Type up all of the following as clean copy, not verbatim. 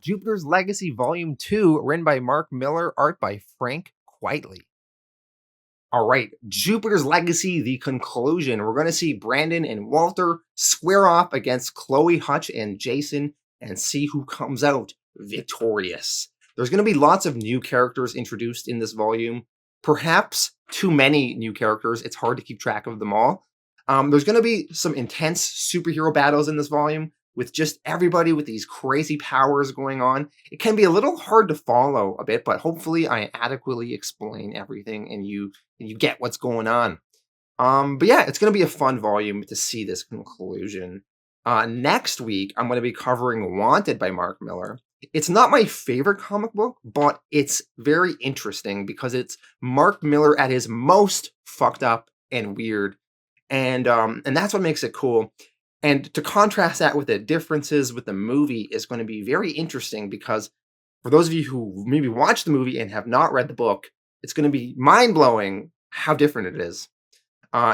Jupiter's Legacy Volume 2, written by Mark Millar, art by Frank Quitely. All right, Jupiter's Legacy, the conclusion. We're going to see Brandon and Walter square off against Chloe, Hutch, and Jason and see who comes out victorious. There's going to be lots of new characters introduced in this volume. Perhaps too many new characters. It's hard to keep track of them all. There's going to be some intense superhero battles in this volume with just everybody with these crazy powers going on. It can be a little hard to follow a bit, but hopefully I adequately explain everything and you get what's going on. But yeah, it's going to be a fun volume to see this conclusion. Next week, I'm going to be covering Wanted by Mark Millar. It's not my favorite comic book, but it's very interesting because it's Mark Millar at his most fucked up and weird. And that's what makes it cool. And to contrast that with the differences with the movie is going to be very interesting because for those of you who maybe watched the movie and have not read the book, it's going to be mind-blowing how different it is.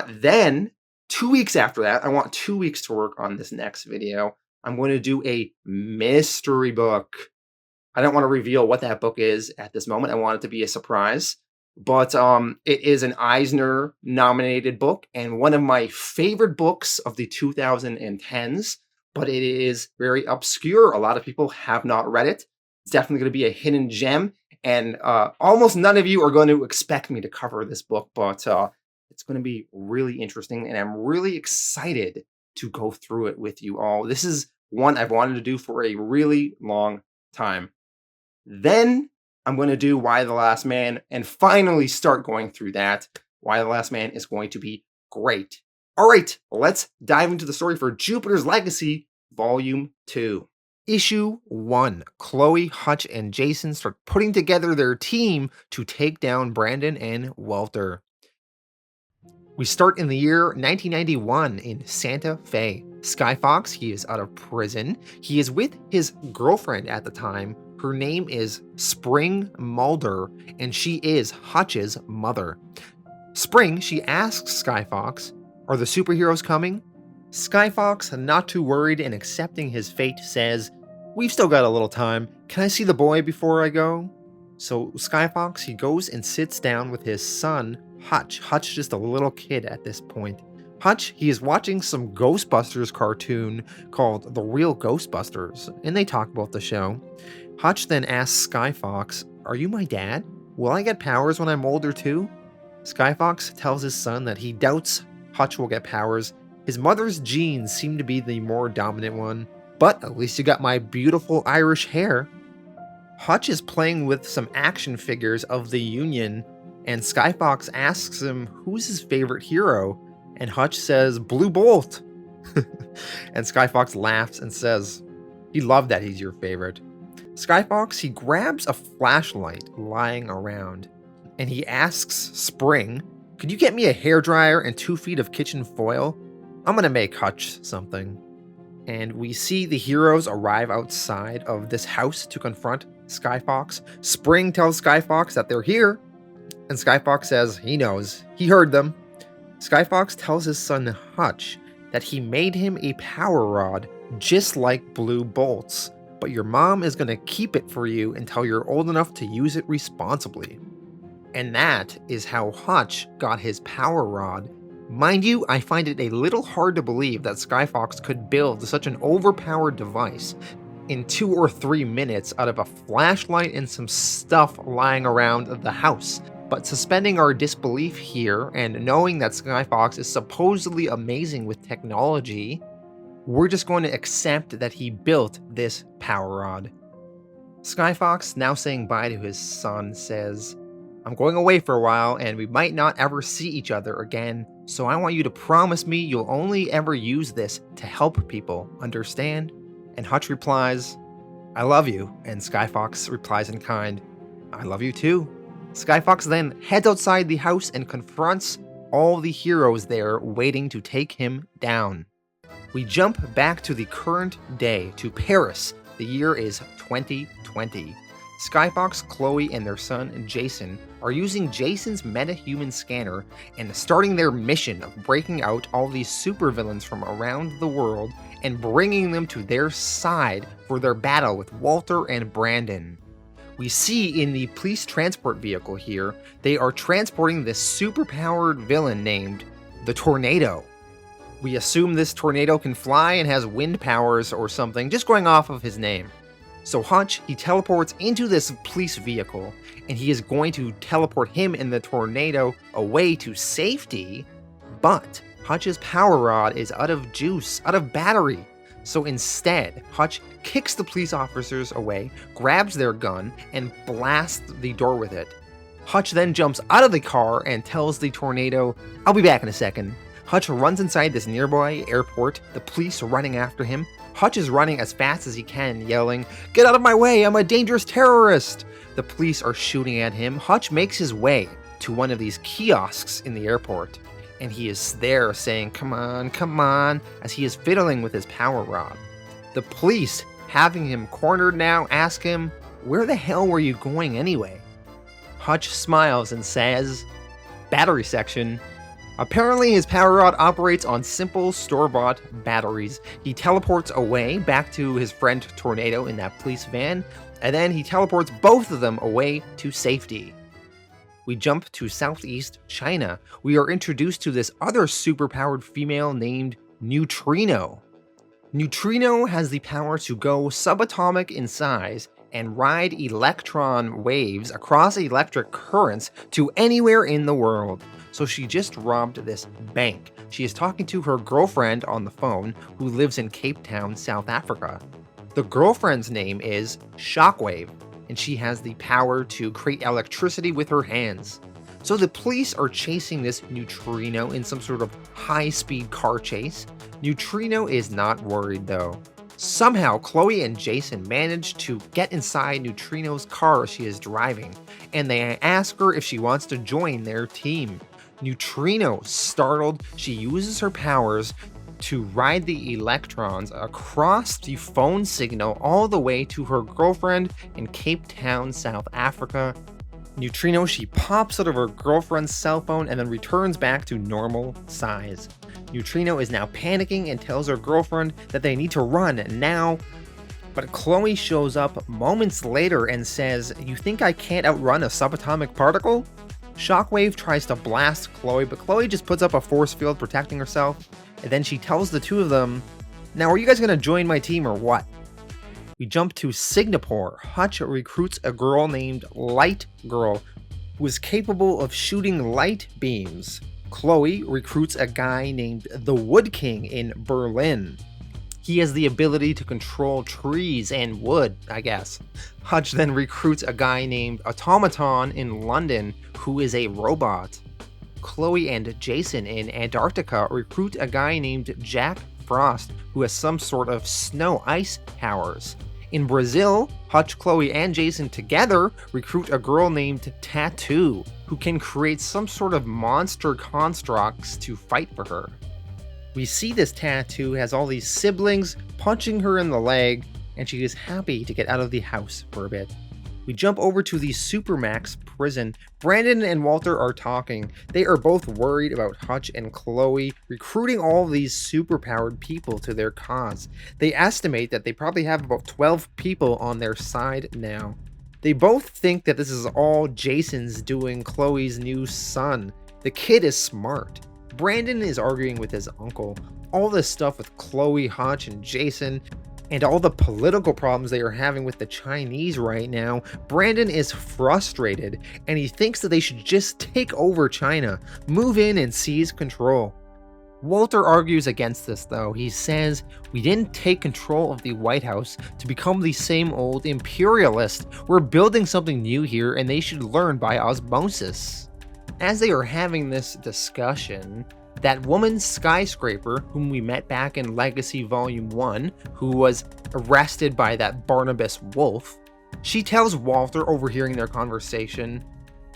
Then, 2 weeks after that, I want 2 weeks to work on this next video. I'm going to do a mystery book. I don't want to reveal what that book is at this moment. I want it to be a surprise. But it is an Eisner-nominated book and one of my favorite books of the 2010s, but it is very obscure. A lot of people have not read it. It's definitely going to be a hidden gem, and almost none of you are going to expect me to cover this book, but it's going to be really interesting, and I'm really excited to go through it with you all. This is one I've wanted to do for a really long time. Then I'm going to do Y the Last Man and finally start going through that. Y the Last Man is going to be great. All right, let's dive into the story for Jupiter's Legacy, Volume 2. Issue 1. Chloe, Hutch, and Jason start putting together their team to take down Brandon and Walter. We start in the year 1991 in Santa Fe. Skyfox, he is out of prison. He is with his girlfriend at the time. Her name is Spring Mulder, and she is Hutch's mother. Spring, she asks Skyfox, "Are the superheroes coming?" Skyfox, not too worried and accepting his fate, says, "We've still got a little time. Can I see the boy before I go?" So Skyfox, he goes and sits down with his son, Hutch. Hutch just a little kid at this point. Hutch, he is watching some Ghostbusters cartoon called The Real Ghostbusters, and they talk about the show. Hutch then asks Skyfox, "Are you my dad? Will I get powers when I'm older too?" Skyfox tells his son that he doubts Hutch will get powers. His mother's genes seem to be the more dominant one, but at least you got my beautiful Irish hair. Hutch is playing with some action figures of the Union, and Skyfox asks him who's his favorite hero, and Hutch says, "Blue Bolt." And Skyfox laughs and says, "He loved that he's your favorite." Skyfox, he grabs a flashlight lying around, and he asks Spring, "Could you get me a hairdryer and 2 feet of kitchen foil? I'm gonna make Hutch something." And we see the heroes arrive outside of this house to confront Skyfox. Spring tells Skyfox that they're here, and Skyfox says he knows. He heard them. Skyfox tells his son Hutch that he made him a power rod just like Blue Bolt's, but your mom is going to keep it for you until you're old enough to use it responsibly. And that is how Hutch got his power rod. Mind you, I find it a little hard to believe that Skyfox could build such an overpowered device in 2 or 3 minutes out of a flashlight and some stuff lying around the house. But suspending our disbelief here and knowing that Skyfox is supposedly amazing with technology, we're just going to accept that he built this power rod. Skyfox, now saying bye to his son, says, "I'm going away for a while and we might not ever see each other again, so I want you to promise me you'll only ever use this to help people, understand?" And Hutch replies, "I love you," and Skyfox replies in kind, "I love you too." Skyfox then heads outside the house and confronts all the heroes there waiting to take him down. We jump back to the current day, to Paris. The year is 2020. Skyfox, Chloe, and their son, Jason, are using Jason's metahuman scanner and starting their mission of breaking out all these supervillains from around the world and bringing them to their side for their battle with Walter and Brandon. We see in the police transport vehicle here, they are transporting this superpowered villain named the Tornado. We assume this tornado can fly and has wind powers or something, just going off of his name. So Hutch, he teleports into this police vehicle, and he is going to teleport him and the tornado away to safety, but Hutch's power rod is out of juice, out of battery. So instead, Hutch kicks the police officers away, grabs their gun, and blasts the door with it. Hutch then jumps out of the car and tells the tornado, "I'll be back in a second." Hutch runs inside this nearby airport, the police running after him. Hutch is running as fast as he can, yelling, "Get out of my way, I'm a dangerous terrorist!" The police are shooting at him. Hutch makes his way to one of these kiosks in the airport, and he is there saying, come on, as he is fiddling with his power rod. The police, having him cornered now, ask him, "Where the hell were you going anyway?" Hutch smiles and says, "Battery section." Apparently his power rod operates on simple store-bought batteries. He teleports away back to his friend Tornado in that police van, and then he teleports both of them away to safety. We jump to Southeast China. We are introduced to this other superpowered female named Neutrino. Neutrino has the power to go subatomic in size and ride electron waves across electric currents to anywhere in the world. So she just robbed this bank. She is talking to her girlfriend on the phone who lives in Cape Town, South Africa. The girlfriend's name is Shockwave, and she has the power to create electricity with her hands. So the police are chasing this Neutrino in some sort of high-speed car chase. Neutrino is not worried though. Somehow, Chloe and Jason manage to get inside Neutrino's car she is driving, and they ask her if she wants to join their team. Neutrino, startled, she uses her powers to ride the electrons across the phone signal all the way to her girlfriend in Cape Town, South Africa. Neutrino, she pops out of her girlfriend's cell phone and then returns back to normal size. Neutrino is now panicking and tells her girlfriend that they need to run now. But Chloe shows up moments later and says, "You think I can't outrun a subatomic particle?" Shockwave tries to blast Chloe, but Chloe just puts up a force field protecting herself. And then she tells the two of them, "Now are you guys gonna join my team or what?" We jump to Singapore. Hutch recruits a girl named Light Girl, who is capable of shooting light beams. Chloe recruits a guy named the Wood King in Berlin. He has the ability to control trees and wood, I guess. Hutch then recruits a guy named Automaton in London, who is a robot. Chloe and Jason in Antarctica recruit a guy named Jack Frost, who has some sort of snow ice powers. In Brazil, Hutch, Chloe, and Jason together recruit a girl named Tattoo, who can create some sort of monster constructs to fight for her. We see this Tattoo has all these siblings punching her in the leg, and she is happy to get out of the house for a bit. We jump over to the Supermax prison. Brandon and Walter are talking. They are both worried about Hutch and Chloe recruiting all these superpowered people to their cause. They estimate that they probably have about 12 people on their side now. They both think that this is all Jason's doing, Chloe's new son. The kid is smart. Brandon is arguing with his uncle. All this stuff with Chloe, Hutch, and Jason, and all the political problems they are having with the Chinese right now, Brandon is frustrated, and he thinks that they should just take over China, move in and seize control. Walter argues against this though. He says, "We didn't take control of the White House to become the same old imperialist. We're building something new here and they should learn by osmosis." As they are having this discussion, that woman Skyscraper, whom we met back in Legacy Volume 1, who was arrested by that Barnabas Wolfe, she tells Walter, overhearing their conversation,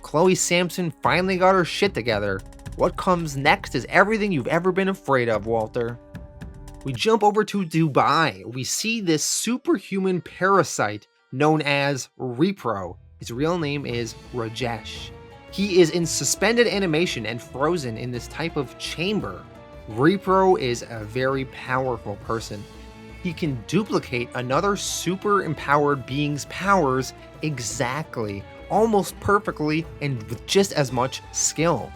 "Chloe Sampson finally got her shit together. What comes next is everything you've ever been afraid of, Walter." We jump over to Dubai. We see this superhuman parasite known as Repro. His real name is Rajesh. He is in suspended animation and frozen in this type of chamber. Repro is a very powerful person. He can duplicate another super empowered being's powers exactly, almost perfectly, and with just as much skill.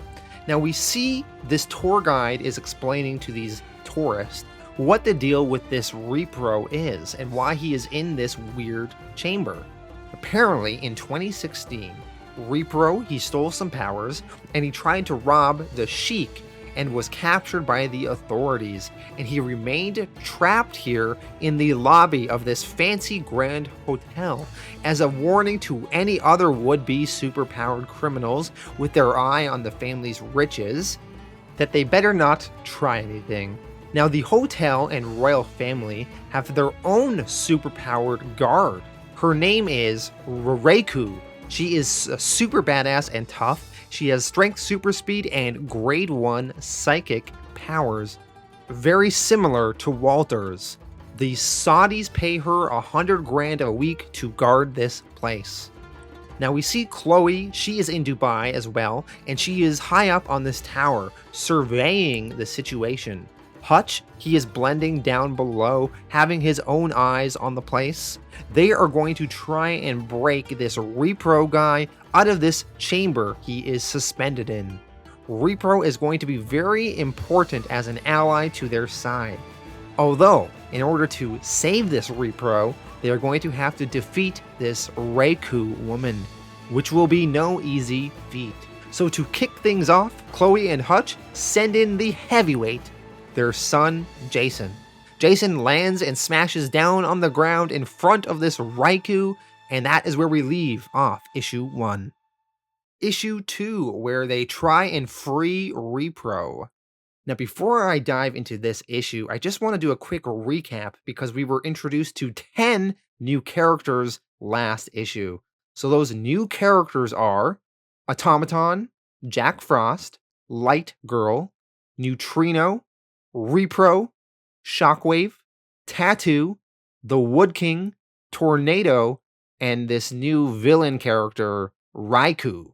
Now we see this tour guide is explaining to these tourists what the deal with this Repro is and why he is in this weird chamber. Apparently in 2016, Repro, he stole some powers and he tried to rob the Sheik and was captured by the authorities, and he remained trapped here in the lobby of this fancy grand hotel as a warning to any other would-be superpowered criminals with their eye on the family's riches that they better not try anything. Now the hotel and royal family have their own superpowered guard. Her name is Raikou. She is super badass and tough. She has strength, super speed, and grade 1 psychic powers, very similar to Walter's. The Saudis pay her 100 grand a week to guard this place. Now we see Chloe, she is in Dubai as well, and she is high up on this tower, surveying the situation. Hutch, he is blending down below, having his own eyes on the place. They are going to try and break this Repro guy out of this chamber he is suspended in. Repro is going to be very important as an ally to their side. Although, in order to save this Repro, they are going to have to defeat this Raikou woman, which will be no easy feat. So to kick things off, Chloe and Hutch send in the heavyweight, their son, Jason. Jason lands and smashes down on the ground in front of this Raikou, and that is where we leave off issue 1. Issue 2, where they try and free Repro. Now before I dive into this issue, I just want to do a quick recap because we were introduced to 10 new characters last issue. So those new characters are Automaton, Jack Frost, Light Girl, Neutrino, Repro, Shockwave, Tattoo, the Wood King, Tornado, and this new villain character, Raikou.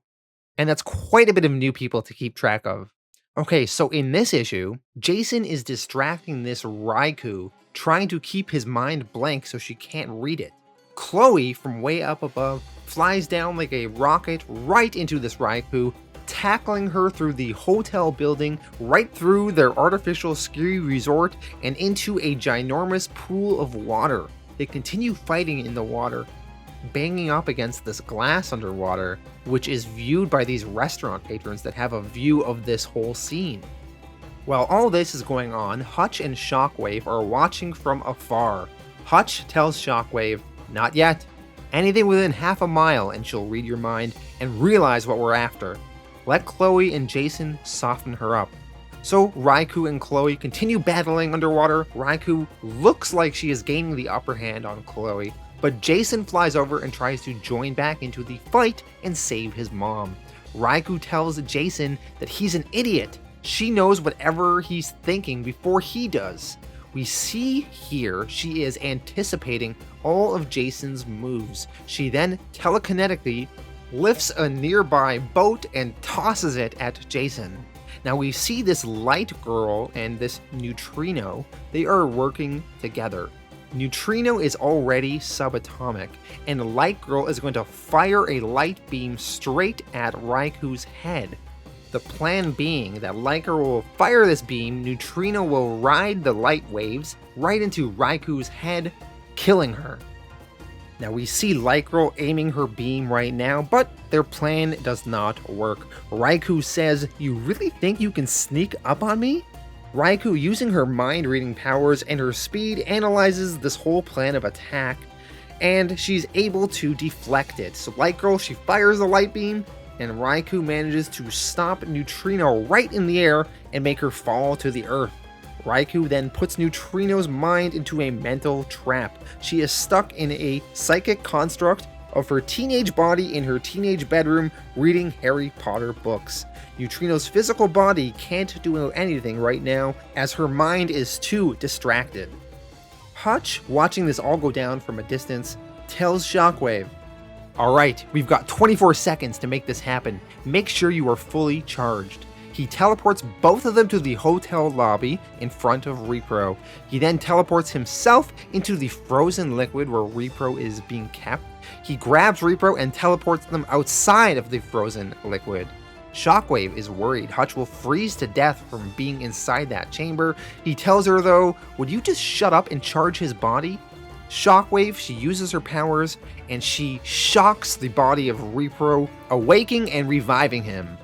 And that's quite a bit of new people to keep track of. Okay, so in this issue, Jason is distracting this Raikou, trying to keep his mind blank so she can't read it. Chloe, from way up above, flies down like a rocket right into this Raikou, tackling her through the hotel building, right through their artificial ski resort, and into a ginormous pool of water. They continue fighting in the water, banging up against this glass underwater, which is viewed by these restaurant patrons that have a view of this whole scene. While all this is going on, Hutch and Shockwave are watching from afar. Hutch tells Shockwave, "Not yet. Anything within half a mile and she'll read your mind and realize what we're after. Let Chloe and Jason soften her up." So Raikou and Chloe continue battling underwater. Raikou looks like she is gaining the upper hand on Chloe, but Jason flies over and tries to join back into the fight and save his mom. Raikou tells Jason that he's an idiot. She knows whatever he's thinking before he does. We see here she is anticipating all of Jason's moves. She then telekinetically lifts a nearby boat and tosses it at Jason. Now we see this Light Girl and this Neutrino, they are working together. Neutrino is already subatomic, and Light Girl is going to fire a light beam straight at Raikou's head. The plan being that Light Girl will fire this beam, Neutrino will ride the light waves right into Raikou's head, killing her. Now we see Light Girl aiming her beam right now, but their plan does not work. Raikou says, "You really think you can sneak up on me?" Raikou, using her mind-reading powers and her speed, analyzes this whole plan of attack, and she's able to deflect it. So Light Girl, she fires the light beam, and Raikou manages to stop Neutrino right in the air and make her fall to the earth. Raikou then puts Neutrino's mind into a mental trap. She is stuck in a psychic construct of her teenage body in her teenage bedroom reading Harry Potter books. Neutrino's physical body can't do anything right now as her mind is too distracted. Hutch, watching this all go down from a distance, tells Shockwave, "Alright, we've got 24 seconds to make this happen. Make sure you are fully charged." He teleports both of them to the hotel lobby in front of Repro. He then teleports himself into the frozen liquid where Repro is being kept. He grabs Repro and teleports them outside of the frozen liquid. Shockwave is worried Hutch will freeze to death from being inside that chamber. He tells her though, "Would you just shut up and charge his body?" Shockwave, she uses her powers and she shocks the body of Repro, awaking and reviving him.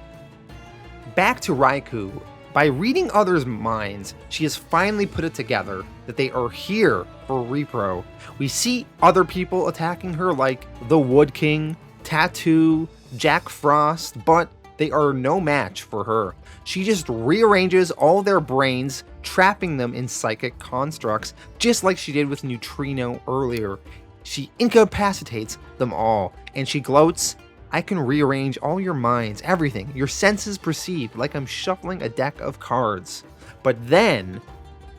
Back to Raikou. By reading others' minds, she has finally put it together that they are here for Repro. We see other people attacking her like the Wood King, Tattoo, Jack Frost, but they are no match for her. She just rearranges all their brains, trapping them in psychic constructs, just like she did with Neutrino earlier. She incapacitates them all, and she gloats, "I can rearrange all your minds, everything, your senses perceive, like I'm shuffling a deck of cards." But then,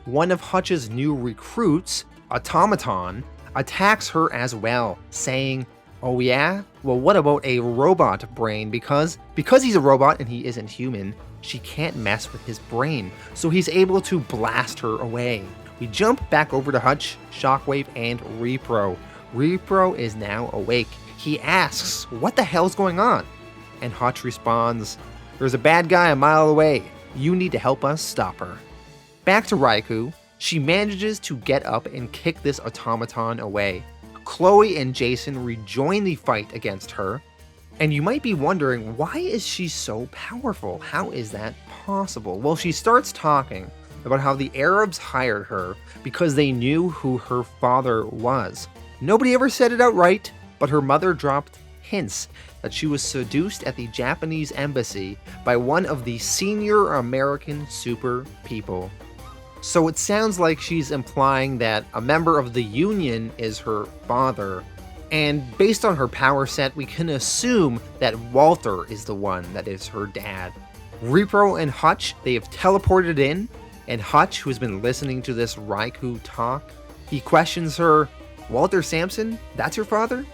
one of Hutch's new recruits, Automaton, attacks her as well, saying, "Oh yeah? Well, what about a robot brain? Because he's a robot and he isn't human, she can't mess with his brain." So he's able to blast her away. We jump back over to Hutch, Shockwave, and Repro. Repro is now awake. He asks, "What the hell's going on?" And Hutch responds, "There's a bad guy a mile away. You need to help us stop her." Back to Raikou. She manages to get up and kick this automaton away. Chloe and Jason rejoin the fight against her. And you might be wondering, why is she so powerful? How is that possible? Well, she starts talking about how the Arabs hired her because they knew who her father was. Nobody ever said it outright, but her mother dropped hints that she was seduced at the Japanese embassy by one of the senior American super people. So it sounds like she's implying that a member of the Union is her father, and based on her power set, we can assume that Walter is the one that is her dad. Repro and Hutch, they have teleported in, and Hutch, who's been listening to this Raikou talk, he questions her, "Walter Sampson? That's your father?"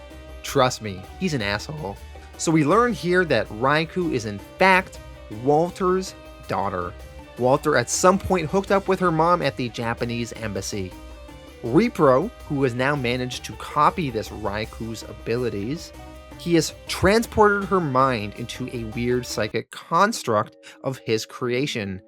Trust me, he's an asshole. So we learn here that Raikou is in fact Walter's daughter. Walter at some point hooked up with her mom at the Japanese embassy. Repro, who has now managed to copy this Raikou's abilities, he has transported her mind into a weird psychic construct of his creation.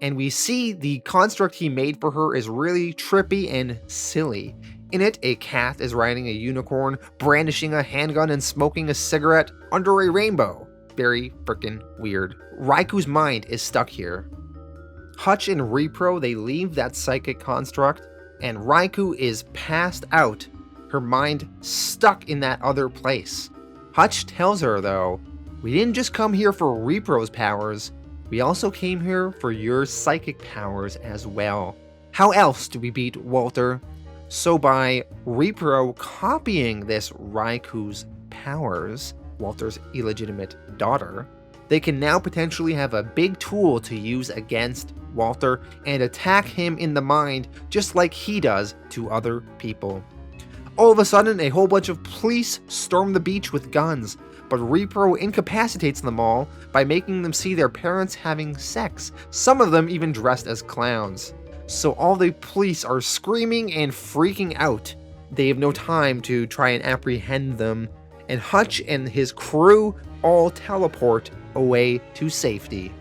And we see the construct he made for her is really trippy and silly. In it, a cat is riding a unicorn, brandishing a handgun and smoking a cigarette under a rainbow. Very freaking weird. Raikou's mind is stuck here. Hutch and Repro, they leave that psychic construct, and Raikou is passed out, her mind stuck in that other place. Hutch tells her though, "We didn't just come here for Repro's powers, we also came here for your psychic powers as well. How else do we beat Walter?" So by Repro copying this Raikou's powers, Walter's illegitimate daughter, they can now potentially have a big tool to use against Walter and attack him in the mind just like he does to other people. All of a sudden, a whole bunch of police storm the beach with guns, but Repro incapacitates them all by making them see their parents having sex, some of them even dressed as clowns. So all the police are screaming and freaking out. They have no time to try and apprehend them, and Hutch and his crew all teleport away to safety.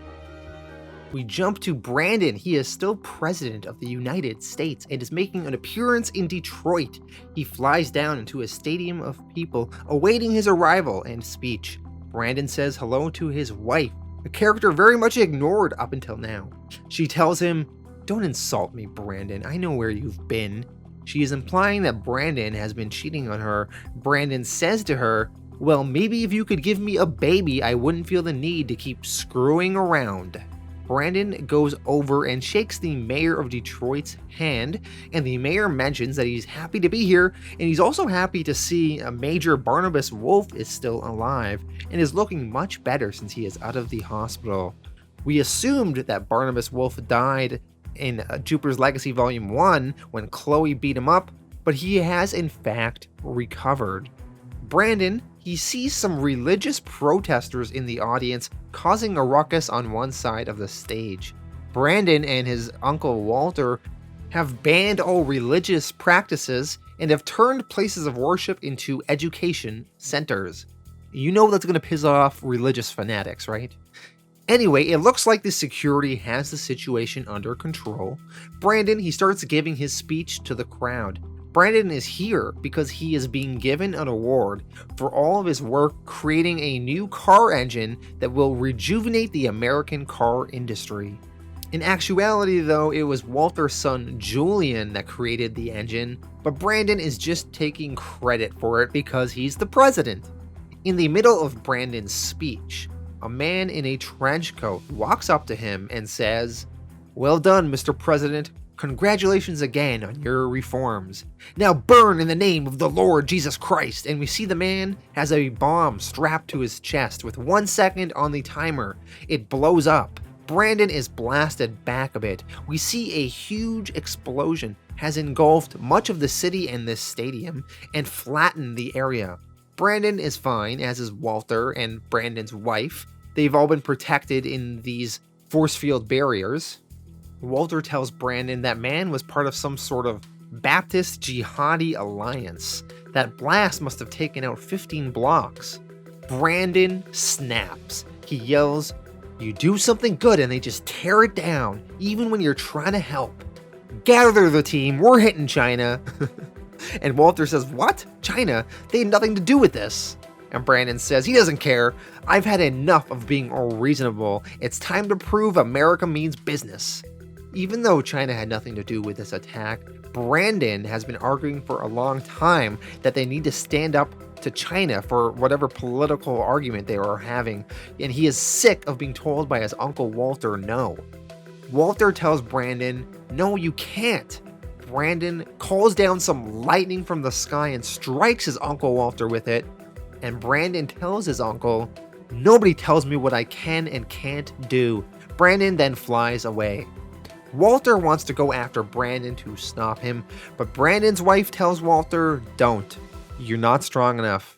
We jump to Brandon. He is still president of the United States and is making an appearance in Detroit. He flies down into a stadium of people awaiting his arrival and speech. Brandon says hello to his wife, a character very much ignored up until now. She tells him, "Don't insult me, Brandon. I know where you've been." She is implying that Brandon has been cheating on her. Brandon says to her, "Well, maybe if you could give me a baby, I wouldn't feel the need to keep screwing around." Brandon goes over and shakes the mayor of Detroit's hand, and the mayor mentions that he's happy to be here, and he's also happy to see Major Barnabas Wolfe is still alive, and is looking much better since he is out of the hospital. We assumed that Barnabas Wolfe died in Jupiter's Legacy Volume 1 when Chloe beat him up, but he has in fact recovered. Brandon, he sees some religious protesters in the audience causing a ruckus on one side of the stage. Brandon and his uncle Walter have banned all religious practices and have turned places of worship into education centers. You know that's going to piss off religious fanatics, right? Anyway, it looks like the security has the situation under control. Brandon, he starts giving his speech to the crowd. Brandon is here because he is being given an award for all of his work creating a new car engine that will rejuvenate the American car industry. In actuality, though, it was Walter's son Julian that created the engine, but Brandon is just taking credit for it because he's the president. In the middle of Brandon's speech, a man in a trench coat walks up to him and says, "Well done, Mr. President. Congratulations again on your reforms. Now burn in the name of the Lord Jesus Christ." And we see the man has a bomb strapped to his chest with 1 second on the timer. It blows up. Brandon is blasted back a bit. We see a huge explosion has engulfed much of the city and this stadium and flattened the area. Brandon is fine, as is Walter and Brandon's wife. They've all been protected in these force field barriers. Walter tells Brandon that man was part of some sort of Baptist jihadi alliance. That blast must have taken out 15 blocks. Brandon snaps. He yells, "You do something good and they just tear it down, even when you're trying to help. Gather the team, we're hitting China." And Walter says, "What? China? They had nothing to do with this." And Brandon says he doesn't care. "I've had enough of being all reasonable. It's time to prove America means business." Even though China had nothing to do with this attack, Brandon has been arguing for a long time that they need to stand up to China for whatever political argument they are having, and he is sick of being told by his uncle Walter no. Walter tells Brandon, "No, you can't." Brandon calls down some lightning from the sky and strikes his uncle Walter with it, and Brandon tells his uncle, "Nobody tells me what I can and can't do." Brandon then flies away. Walter wants to go after Brandon to stop him, but Brandon's wife tells Walter, "Don't. You're not strong enough."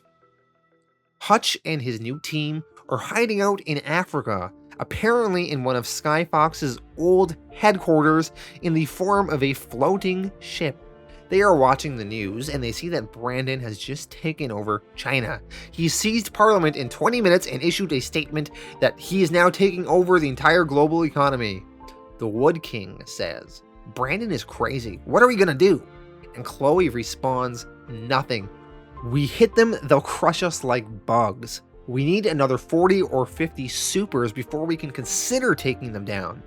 Hutch and his new team are hiding out in Africa, apparently in one of Skyfox's old headquarters in the form of a floating ship. They are watching the news and they see that Brandon has just taken over China. He seized Parliament in 20 minutes and issued a statement that he is now taking over the entire global economy. The Wood King says, "Brandon is crazy. What are we gonna do?" And Chloe responds, "Nothing. We hit them, they'll crush us like bugs. We need another 40 or 50 supers before we can consider taking them down."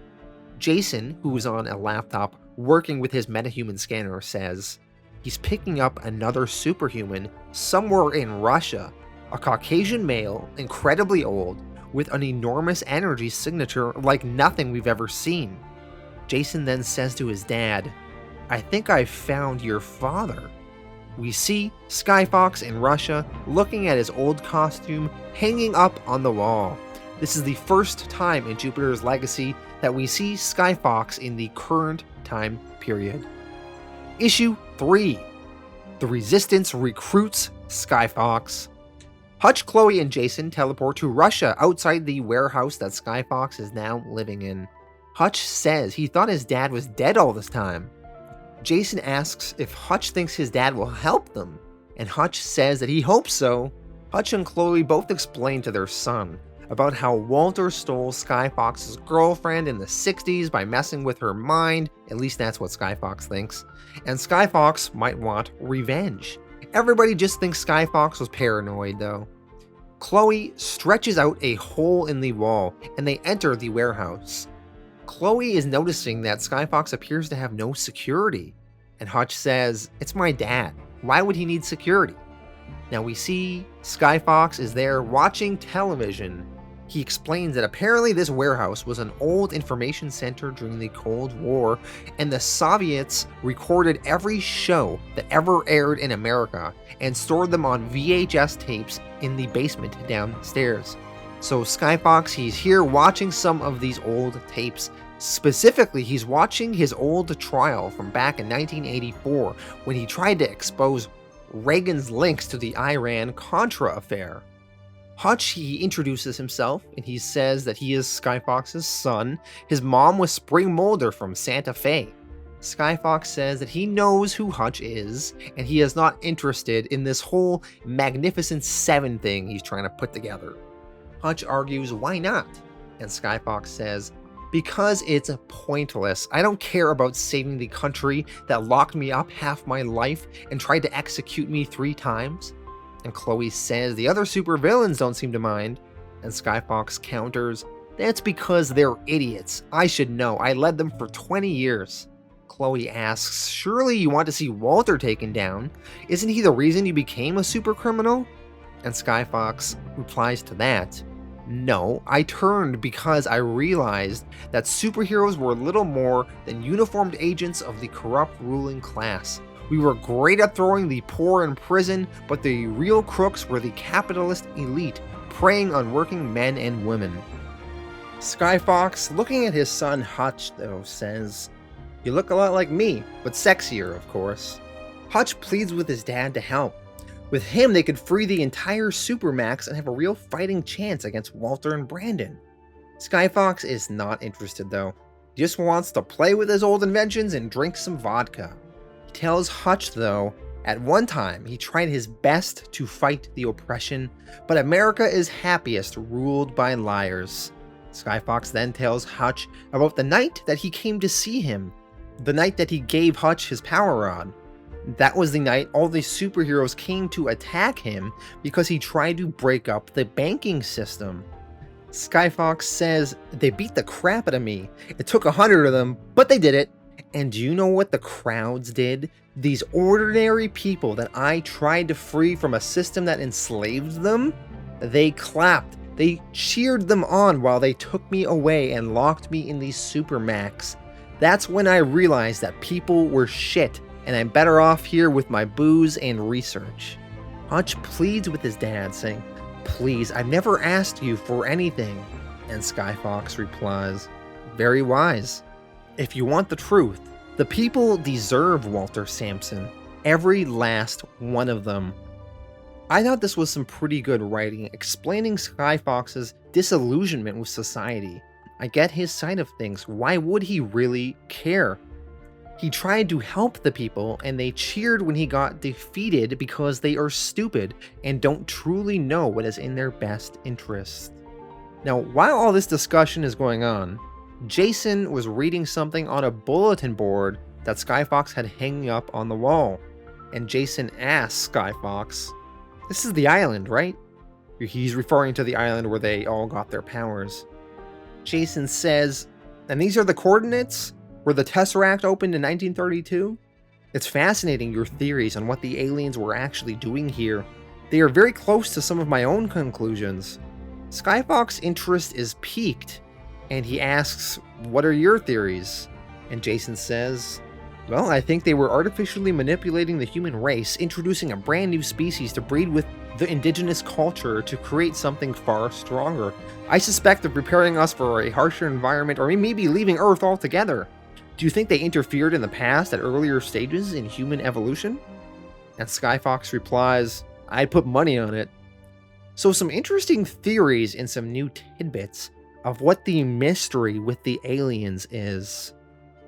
Jason, who is on a laptop working with his metahuman scanner, says he's picking up another superhuman somewhere in Russia, a Caucasian male, incredibly old, with an enormous energy signature like nothing we've ever seen. Jason then says to his dad, "I think I've found your father." We see Skyfox in Russia looking at his old costume hanging up on the wall. This is the first time in Jupiter's Legacy that we see Skyfox in the current time period. Issue 3. The Resistance recruits Skyfox. Hutch, Chloe, and Jason teleport to Russia outside the warehouse that Skyfox is now living in. Hutch says he thought his dad was dead all this time. Jason asks if Hutch thinks his dad will help them, and Hutch says that he hopes so. Hutch and Chloe both explain to their son about how Walter stole Skyfox's girlfriend in the 60s by messing with her mind, at least that's what Skyfox thinks, and Skyfox might want revenge. Everybody just thinks Skyfox was paranoid though. Chloe stretches out a hole in the wall, and they enter the warehouse. Chloe is noticing that Skyfox appears to have no security, and Hutch says, "It's my dad. Why would he need security?" Now we see Skyfox is there watching television. He explains that apparently this warehouse was an old information center during the Cold War, and the Soviets recorded every show that ever aired in America and stored them on VHS tapes in the basement downstairs. So Skyfox, he's here watching some of these old tapes. Specifically, he's watching his old trial from back in 1984 when he tried to expose Reagan's links to the Iran-Contra affair. Hutch, he introduces himself, and he says that he is Skyfox's son. His mom was Spring Mulder from Santa Fe. Skyfox says that he knows who Hutch is, and he is not interested in this whole Magnificent Seven thing he's trying to put together. Hutch argues why not, and Skyfox says, because it's pointless. I don't care about saving the country that locked me up half my life and tried to execute me 3 times. And Chloe says the other supervillains don't seem to mind, and Skyfox counters, that's because they're idiots. I should know, I led them for 20 years. Chloe asks, surely you want to see Walter taken down? Isn't he the reason you became a super criminal? And Skyfox replies to that, no, I turned because I realized that superheroes were little more than uniformed agents of the corrupt ruling class. We were great at throwing the poor in prison, but the real crooks were the capitalist elite, preying on working men and women. Skyfox, looking at his son Hutch, though, says, you look a lot like me, but sexier, of course. Hutch pleads with his dad to help. With him, they could free the entire Supermax and have a real fighting chance against Walter and Brandon. Skyfox is not interested, though. He just wants to play with his old inventions and drink some vodka. He tells Hutch, though, at one time he tried his best to fight the oppression, but America is happiest ruled by liars. Skyfox then tells Hutch about the night that he came to see him, the night that he gave Hutch his power rod. That was the night all the superheroes came to attack him because he tried to break up the banking system. Skyfox says, they beat the crap out of me. It took 100 of them, but they did it. And do you know what the crowds did? These ordinary people that I tried to free from a system that enslaved them? They clapped. They cheered them on while they took me away and locked me in the Supermax. That's when I realized that people were shit, and I'm better off here with my booze and research. Hutch pleads with his dad, saying, please, I've never asked you for anything. And Skyfox replies, very wise. If you want the truth, the people deserve Walter Sampson. Every last one of them. I thought this was some pretty good writing, explaining Skyfox's disillusionment with society. I get his side of things. Why would he really care? He tried to help the people, and they cheered when he got defeated because they are stupid and don't truly know what is in their best interest. Now, while all this discussion is going on, Jason was reading something on a bulletin board that Skyfox had hanging up on the wall, and Jason asks Skyfox, this is the island, right? He's referring to the island where they all got their powers. Jason says, and these are the coordinates? Where the Tesseract opened in 1932? It's fascinating, your theories on what the aliens were actually doing here. They are very close to some of my own conclusions. Skyfox's interest is piqued, and he asks, what are your theories? And Jason says, well, I think they were artificially manipulating the human race, introducing a brand new species to breed with the indigenous culture to create something far stronger. I suspect they're preparing us for a harsher environment, or maybe leaving Earth altogether. Do you think they interfered in the past at earlier stages in human evolution? And Skyfox replies, I'd put money on it. So some interesting theories and some new tidbits of what the mystery with the aliens is.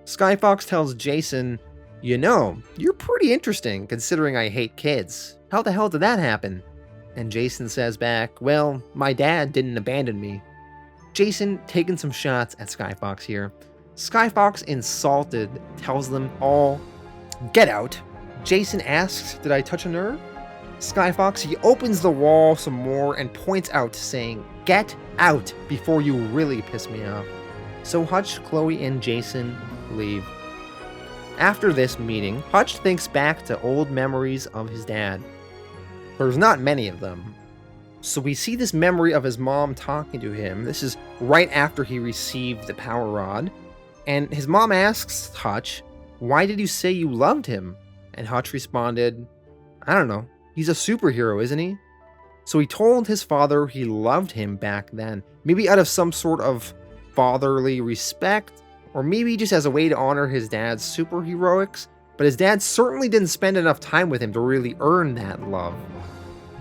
Skyfox tells Jason, you know, you're pretty interesting considering I hate kids. How the hell did that happen? And Jason says back, well, my dad didn't abandon me. Jason taking some shots at Skyfox here. Skyfox, insulted, tells them all, get out. Jason asks, did I touch a nerve? Skyfox, he opens the wall some more and points out, saying, get out before you really piss me off. So Hutch, Chloe, and Jason leave. After this meeting, Hutch thinks back to old memories of his dad. There's not many of them. So we see this memory of his mom talking to him. This is right after he received the power rod. And his mom asks Hutch, why did you say you loved him? And Hutch responded, I don't know. He's a superhero, isn't he? So he told his father he loved him back then. Maybe out of some sort of fatherly respect, or maybe just as a way to honor his dad's superheroics, but his dad certainly didn't spend enough time with him to really earn that love.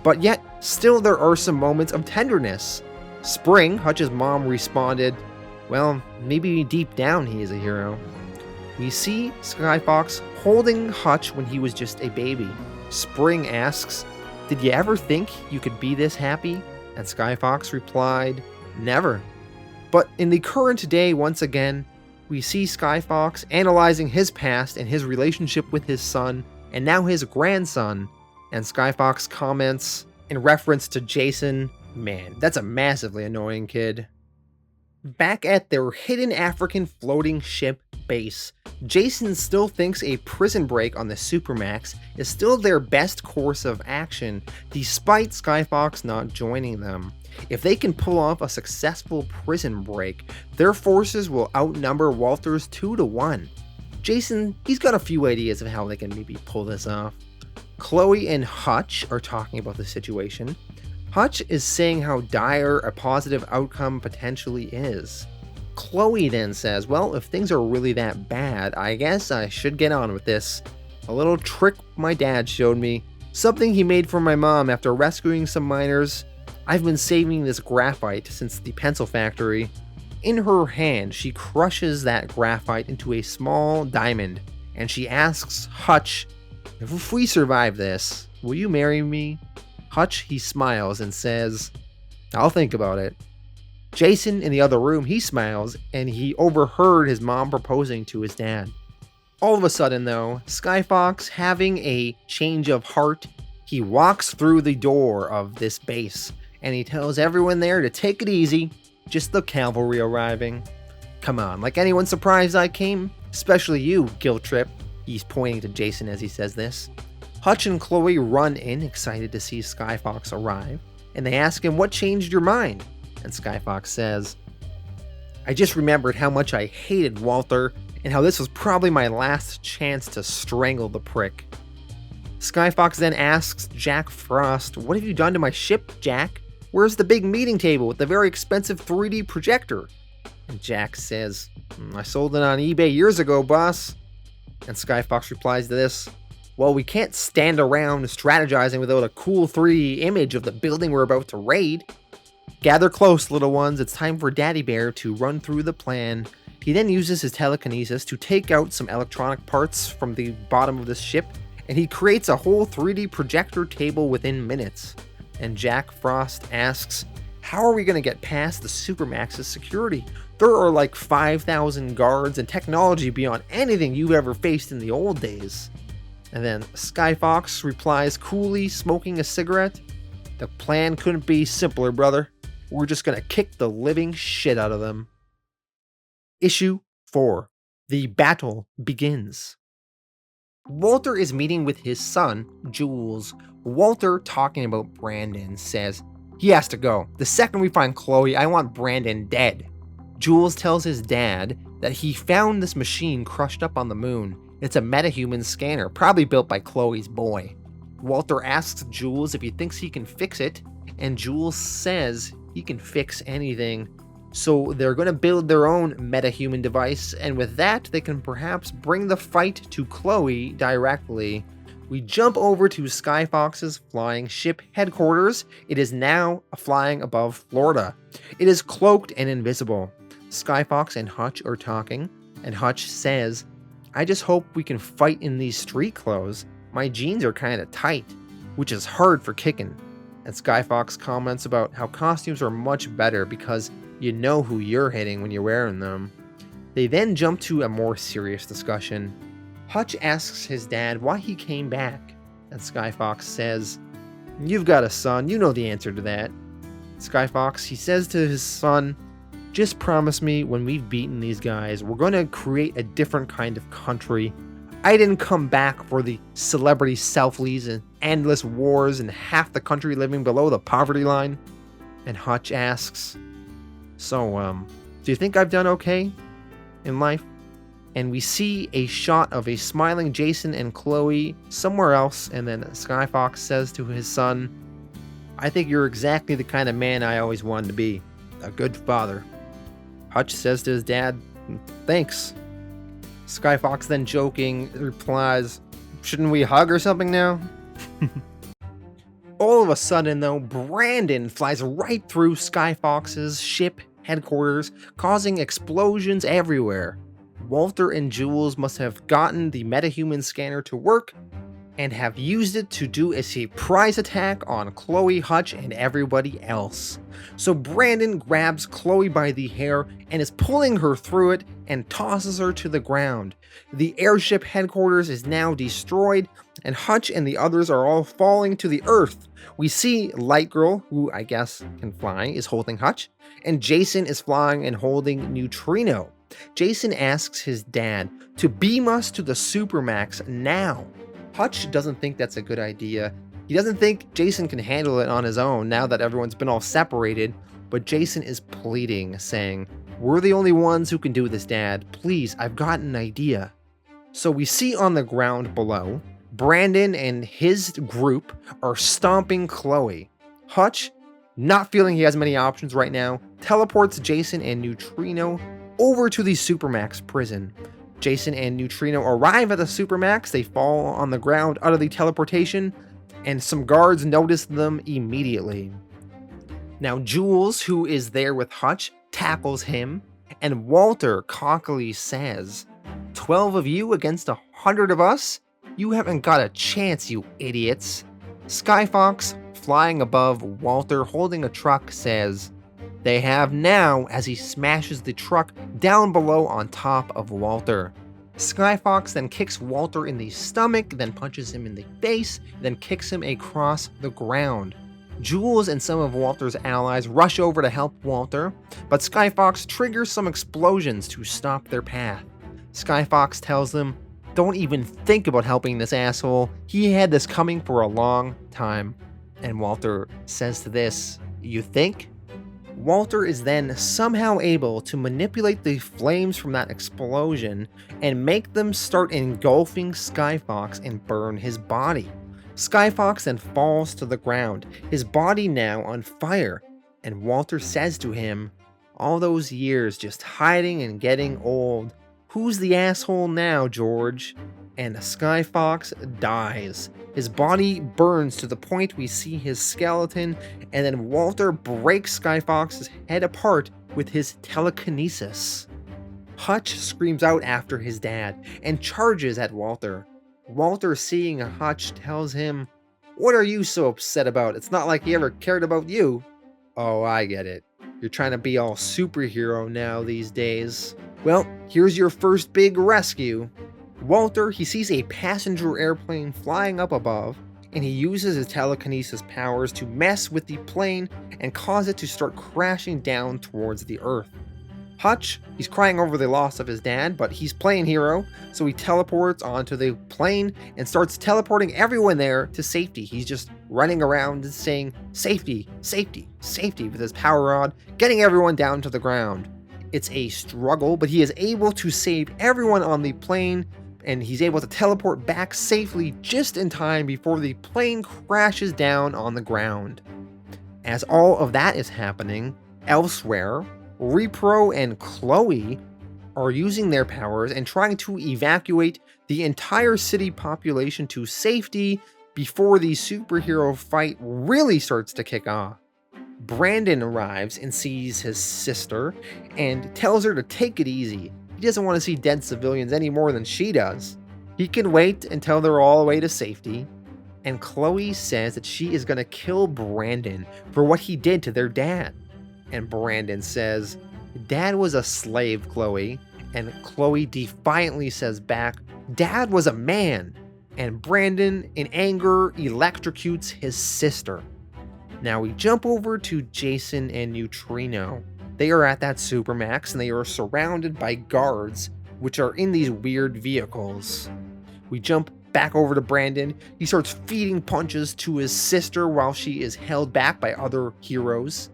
But yet, still there are some moments of tenderness. Spring, Hutch's mom, responded, well, maybe deep down he is a hero. We see Skyfox holding Hutch when he was just a baby. Spring asks, did you ever think you could be this happy? And Skyfox replied, never. But in the current day, once again, we see Skyfox analyzing his past and his relationship with his son, and now his grandson. And Skyfox comments in reference to Jason, man, that's a massively annoying kid. Back at their hidden African floating ship base, Jason still thinks a prison break on the Supermax is still their best course of action, despite Skyfox not joining them. If they can pull off a successful prison break, their forces will outnumber Walter's 2-1. Jason, he's got a few ideas of how they can maybe pull this off. Chloe and Hutch are talking about the situation. Hutch is saying how dire a positive outcome potentially is. Chloe then says, well, if things are really that bad, I guess I should get on with this. A little trick my dad showed me. Something he made for my mom after rescuing some miners. I've been saving this graphite since the pencil factory. In her hand, she crushes that graphite into a small diamond, and she asks Hutch, if we survive this, will you marry me? Hutch, he smiles and says, I'll think about it. Jason in the other room, he smiles, and he overheard his mom proposing to his dad. All of a sudden though, Skyfox, having a change of heart, he walks through the door of this base, and he tells everyone there to take it easy, just the cavalry arriving. Come on, like anyone surprised I came? Especially you, guilt trip. He's pointing to Jason as he says this. Hutch and Chloe run in, excited to see Skyfox arrive, and they ask him what changed your mind, and Skyfox says, I just remembered how much I hated Walter, and how this was probably my last chance to strangle the prick. Skyfox then asks Jack Frost, what have you done to my ship, Jack? Where's the big meeting table with the very expensive 3D projector? And Jack says, I sold it on eBay years ago, boss. And Skyfox replies to this, well, we can't stand around strategizing without a cool 3D image of the building we're about to raid. Gather close, little ones, it's time for Daddy Bear to run through the plan. He then uses his telekinesis to take out some electronic parts from the bottom of the ship, and he creates a whole 3D projector table within minutes. And Jack Frost asks, how are we going to get past the Supermax's security? There are like 5,000 guards and technology beyond anything you've ever faced in the old days. And then Skyfox replies coolly, smoking a cigarette, the plan couldn't be simpler, brother. We're just going to kick the living shit out of them. Issue 4. The battle begins. Walter is meeting with his son, Jules. Walter, talking about Brandon, says, he has to go. The second we find Chloe, I want Brandon dead. Jules tells his dad that he found this machine crushed up on the moon. It's a metahuman scanner, probably built by Chloe's boy. Walter asks Jules if he thinks he can fix it, and Jules says he can fix anything. So they're going to build their own metahuman device, and with that, they can perhaps bring the fight to Chloe directly. We jump over to Skyfox's flying ship headquarters. It is now flying above Florida. It is cloaked and invisible. Skyfox and Hutch are talking, and Hutch says, I just hope we can fight in these street clothes. My jeans are kinda tight, which is hard for kicking. And Skyfox comments about how costumes are much better because you know who you're hitting when you're wearing them. They then jump to a more serious discussion. Hutch asks his dad why he came back, and Skyfox says, you've got a son, you know the answer to that. Skyfox, he says to his son, just promise me when we've beaten these guys, we're going to create a different kind of country. I didn't come back for the celebrity selfies and endless wars and half the country living below the poverty line. And Hutch asks, so, do you think I've done okay in life? And we see a shot of a smiling Jason and Chloe somewhere else, and then Skyfox says to his son, I think you're exactly the kind of man I always wanted to be, a good father. Hutch says to his dad, Thanks. Skyfox then joking replies, shouldn't we hug or something now? All of a sudden though, Brandon flies right through Skyfox's ship headquarters, causing explosions everywhere. Walter and Jules must have gotten the metahuman scanner to work and have used it to do a surprise attack on Chloe, Hutch, and everybody else. So Brandon grabs Chloe by the hair and is pulling her through it and tosses her to the ground. The airship headquarters is now destroyed, and Hutch and the others are all falling to the earth. We see Light Girl, who I guess can fly, is holding Hutch, and Jason is flying and holding Neutrino. Jason asks his dad to beam us to the Supermax now. Hutch doesn't think that's a good idea. He doesn't think Jason can handle it on his own now that everyone's been all separated, but Jason is pleading, saying, we're the only ones who can do this, Dad. Please, I've got an idea. So we see on the ground below, Brandon and his group are stomping Chloe. Hutch, not feeling he has many options right now, teleports Jason and Neutrino over to the Supermax prison. Jason and Neutrino arrive at the Supermax, they fall on the ground out of the teleportation, and some guards notice them immediately. Now Jules, who is there with Hutch, tackles him, and Walter cockily says, 12 of you against 100 of us? You haven't got a chance, you idiots. Skyfox, flying above Walter holding a truck, says, they have now, as he smashes the truck down below on top of Walter. Skyfox then kicks Walter in the stomach, then punches him in the face, then kicks him across the ground. Jules and some of Walter's allies rush over to help Walter, but Skyfox triggers some explosions to stop their path. Skyfox tells them, don't even think about helping this asshole, he had this coming for a long time. And Walter says to this, you think? Walter is then somehow able to manipulate the flames from that explosion and make them start engulfing Skyfox and burn his body. Skyfox then falls to the ground, his body now on fire, and Walter says to him, all those years just hiding and getting old, who's the asshole now, George? And Skyfox dies. His body burns to the point we see his skeleton, and then Walter breaks Skyfox's head apart with his telekinesis. Hutch screams out after his dad and charges at Walter. Walter, seeing Hutch, tells him, what are you so upset about? It's not like he ever cared about you. Oh, I get it. You're trying to be all superhero now these days. Well, here's your first big rescue. Walter, he sees a passenger airplane flying up above, and he uses his telekinesis powers to mess with the plane and cause it to start crashing down towards the earth. Hutch, he's crying over the loss of his dad, but he's playing hero, so he teleports onto the plane and starts teleporting everyone there to safety. He's just running around saying, safety, safety, safety with his power rod, getting everyone down to the ground. It's a struggle, but he is able to save everyone on the plane, and he's able to teleport back safely just in time before the plane crashes down on the ground. As all of that is happening, elsewhere, Repro and Chloe are using their powers and trying to evacuate the entire city population to safety before the superhero fight really starts to kick off. Brandon arrives and sees his sister and tells her to take it easy. He doesn't want to see dead civilians any more than she does. He can wait until they're all the way to safety. And Chloe says that she is going to kill Brandon for what he did to their dad. And Brandon says, Dad was a slave, Chloe. And Chloe defiantly says back, Dad was a man. And Brandon, in anger, electrocutes his sister. Now we jump over to Jason and Neutrino. They are at that Supermax and they are surrounded by guards, which are in these weird vehicles. We jump back over to Brandon. He starts feeding punches to his sister while she is held back by other heroes.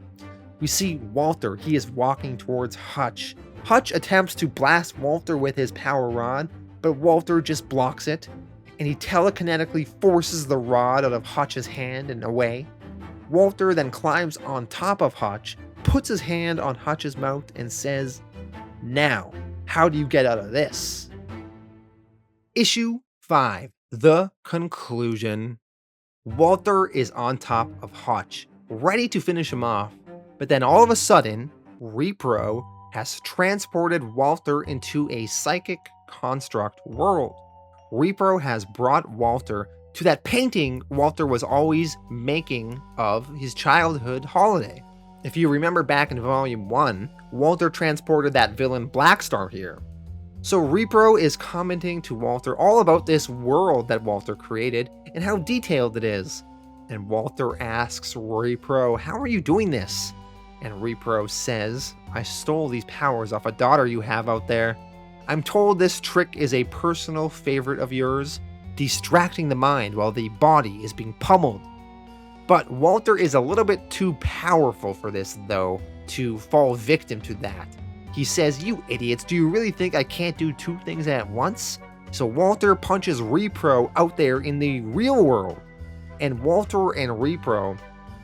We see Walter. He is walking towards Hutch. Hutch attempts to blast Walter with his power rod, but Walter just blocks it, and he telekinetically forces the rod out of Hutch's hand and away. Walter then climbs on top of Hutch, puts his hand on Hutch's mouth, and says, now, How do you get out of this? Issue 5, The Conclusion. Walter is on top of Hutch, ready to finish him off, but then all of a sudden, Repro has transported Walter into a psychic construct world. Repro has brought Walter to that painting Walter was always making of his childhood holiday. If you remember back in Volume 1, Walter transported that villain Blackstar here. So Repro is commenting to Walter all about this world that Walter created and how detailed it is. And Walter asks Repro, "How are you doing this?" And Repro says, "I stole these powers off a daughter you have out there. I'm told this trick is a personal favorite of yours, distracting the mind while the body is being pummeled." But Walter is a little bit too powerful for this, though, to fall victim to that. He says, "You idiots, do you really think I can't do two things at once?" So Walter punches Repro out there in the real world. And Walter and Repro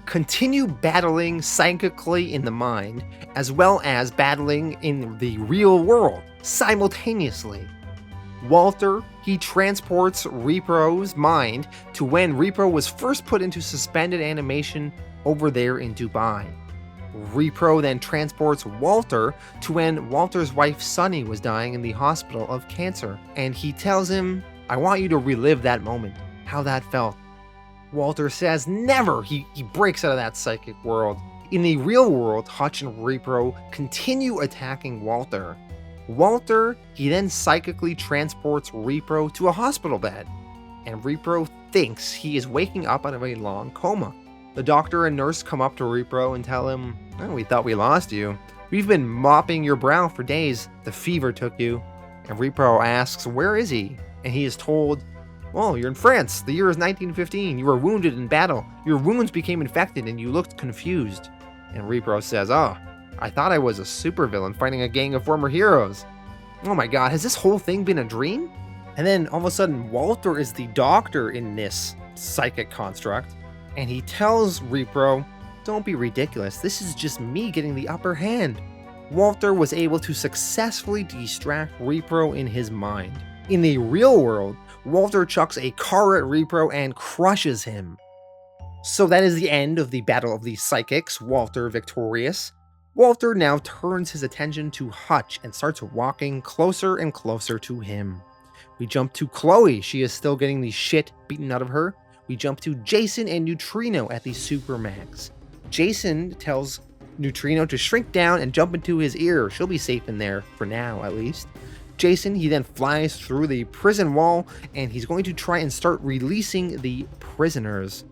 continue battling psychically in the mind, as well as battling in the real world simultaneously. Walter, he transports Repro's mind to when Repro was first put into suspended animation over there in Dubai. Repro then transports Walter to when Walter's wife Sunny was dying in the hospital of cancer, and he tells him, "I want you to relive that moment, how that felt." Walter says never. He breaks out of that psychic world. In the real world, Hutch and Repro continue attacking Walter. Walter, he then psychically transports Repro to a hospital bed, and Repro thinks he is waking up out of a long coma. The doctor and nurse come up to Repro and tell him, "Oh, we thought we lost you. We've been mopping your brow for days. The fever took you." And Repro asks, "Where is he?" And he is told, "Well, you're in France. The year is 1915. You were wounded in battle. Your wounds became infected and you looked confused." And Repro says, "Oh, I thought I was a supervillain fighting a gang of former heroes. Oh my god, has this whole thing been a dream?" And then all of a sudden, Walter is the doctor in this psychic construct, and he tells Repro, "Don't be ridiculous, this is just me getting the upper hand." Walter was able to successfully distract Repro in his mind. In the real world, Walter chucks a car at Repro and crushes him. So that is the end of the Battle of the Psychics, Walter victorious. Walter now turns his attention to Hutch and starts walking closer and closer to him. We jump to Chloe, she is still getting the shit beaten out of her. We jump to Jason and Neutrino at the Supermax. Jason tells Neutrino to shrink down and jump into his ear. She'll be safe in there, for now at least. Jason, he then flies through the prison wall, and he's going to try and start releasing the prisoners.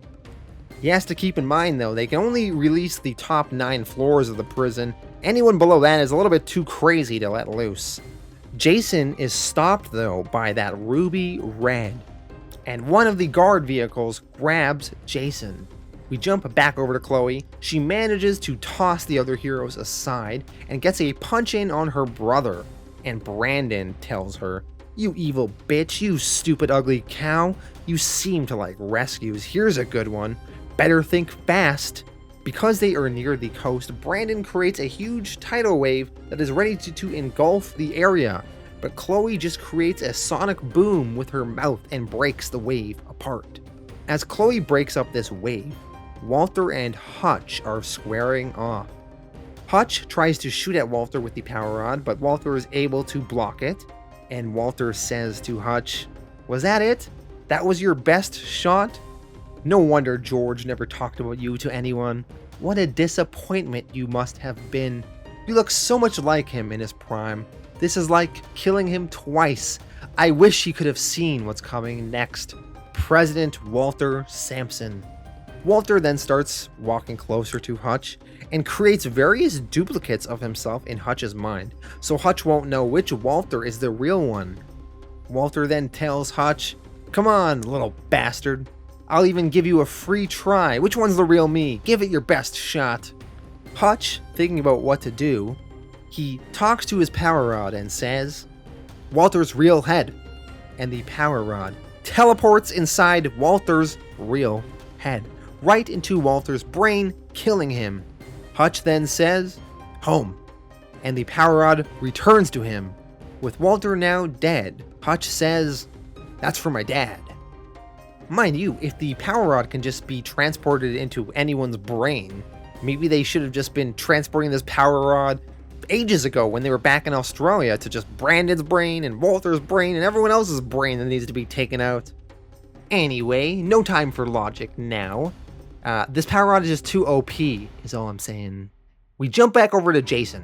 He has to keep in mind, though, they can only release the top 9 floors of the prison. Anyone below that is a little bit too crazy to let loose. Jason is stopped, though, by that ruby red, and one of the guard vehicles grabs Jason. We jump back over to Chloe. She manages to toss the other heroes aside and gets a punch in on her brother. And Brandon tells her, "You evil bitch, you stupid ugly cow. You seem to like rescues. Here's a good one. Better think fast." Because they are near the coast, Brandon creates a huge tidal wave that is ready to engulf the area. But Chloe just creates a sonic boom with her mouth and breaks the wave apart. As Chloe breaks up this wave, Walter and Hutch are squaring off. Hutch tries to shoot at Walter with the power rod, but Walter is able to block it. And Walter says to Hutch, "Was that it? That was your best shot? No wonder George never talked about you to anyone. What a disappointment you must have been. You look so much like him in his prime. This is like killing him twice. I wish he could have seen what's coming next. President Walter Sampson." Walter then starts walking closer to Hutch and creates various duplicates of himself in Hutch's mind, so Hutch won't know which Walter is the real one. Walter then tells Hutch, "Come on, little bastard. I'll even give you a free try. Which one's the real me? Give it your best shot." Hutch, thinking about what to do, he talks to his power rod and says, "Walter's real head." And the power rod teleports inside Walter's real head, right into Walter's brain, killing him. Hutch then says, "Home." And the power rod returns to him. With Walter now dead, Hutch says, "That's for my dad." Mind you, if the power rod can just be transported into anyone's brain, maybe they should have just been transporting this power rod ages ago when they were back in Australia to just Brandon's brain and Walter's brain and everyone else's brain that needs to be taken out. Anyway, no time for logic now. This power rod is just too OP, is all I'm saying. We jump back over to Jason.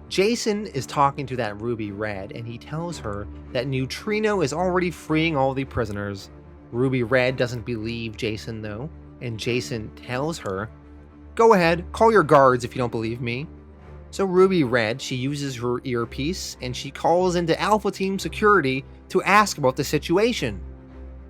Jason is talking to that Ruby Red, and he tells her that Neutrino is already freeing all the prisoners. Ruby Red doesn't believe Jason though, and Jason tells her, "Go ahead, call your guards if you don't believe me." So Ruby Red, she uses her earpiece, and she calls into Alpha Team Security to ask about the situation.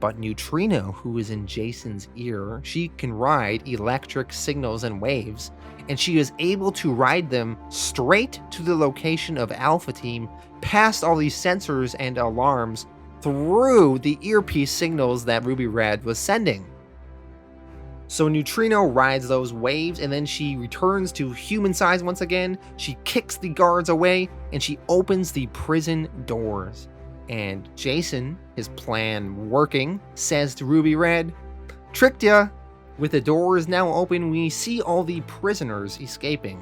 But Neutrino, who is in Jason's ear, she can ride electric signals and waves, and she is able to ride them straight to the location of Alpha Team, past all these sensors and alarms, through the earpiece signals that Ruby Red was sending. So Neutrino rides those waves, and then she returns to human size once again. She kicks the guards away, and she opens the prison doors. And Jason, his plan working, says to Ruby Red, "Tricked ya!" With the doors now open, we see all the prisoners escaping.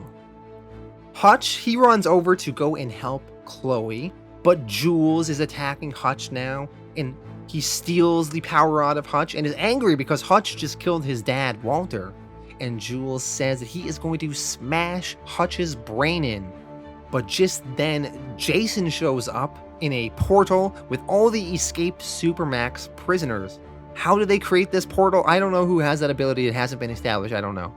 Hutch, he runs over to go and help Chloe, but Jules is attacking Hutch now, and he steals the power rod of Hutch and is angry because Hutch just killed his dad, Walter. And Jules says that he is going to smash Hutch's brain in. But just then, Jason shows up in a portal with all the escaped Supermax prisoners. How did they create this portal? I don't know who has that ability. It hasn't been established. I don't know.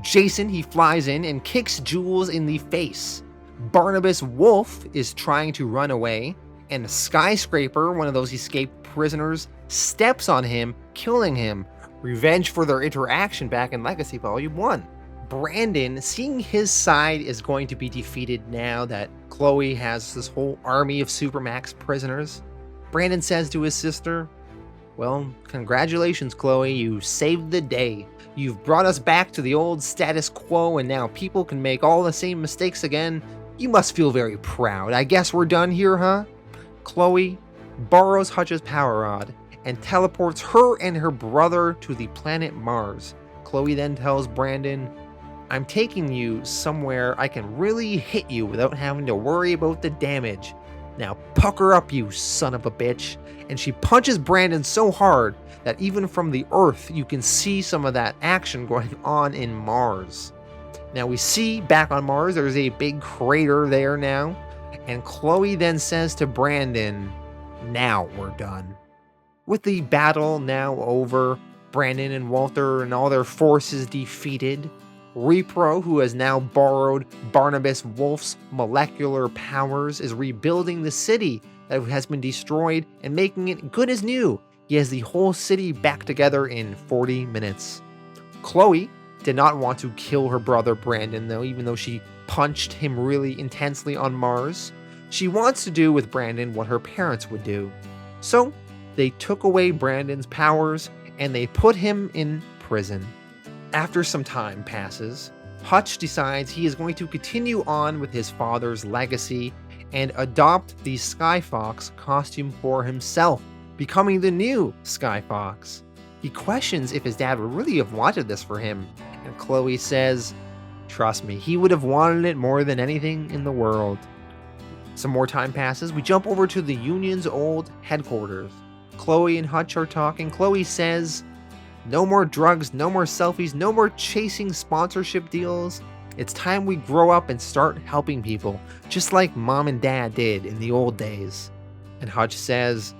Jason, he flies in and kicks Jules in the face. Barnabas Wolfe is trying to run away, and Skyscraper, one of those escaped prisoners, steps on him, killing him. Revenge for their interaction back in Legacy Volume 1. Brandon, seeing his side is going to be defeated now that Chloe has this whole army of Supermax prisoners, Brandon says to his sister, "Well, congratulations, Chloe, you saved the day. You've brought us back to the old status quo, and now people can make all the same mistakes again. You must feel very proud. I guess we're done here, huh?" Chloe borrows Hutch's power rod and teleports her and her brother to the planet Mars. Chloe then tells Brandon, "I'm taking you somewhere I can really hit you without having to worry about the damage. Now pucker up, you son of a bitch." And she punches Brandon so hard that even from the Earth you can see some of that action going on in Mars. Now we see back on Mars there's a big crater there now, and Chloe then says to Brandon, "Now we're done." With the battle now over, Brandon and Walter and all their forces defeated, Repro, who has now borrowed Barnabas Wolfe's molecular powers, is rebuilding the city that has been destroyed and making it good as new. He has the whole city back together in 40 minutes. Chloe did not want to kill her brother Brandon though, even though she punched him really intensely on Mars. She wants to do with Brandon what her parents would do. So they took away Brandon's powers and they put him in prison. After some time passes, Hutch decides he is going to continue on with his father's legacy and adopt the Skyfox costume for himself, becoming the new Skyfox. He questions if his dad would really have wanted this for him, and Chloe says, "Trust me, he would have wanted it more than anything in the world." Some more time passes. We jump over to the Union's old headquarters. Chloe and Hutch are talking. Chloe says, "No more drugs, no more selfies, no more chasing sponsorship deals. It's time we grow up and start helping people, just like Mom and Dad did in the old days." And Hutch says,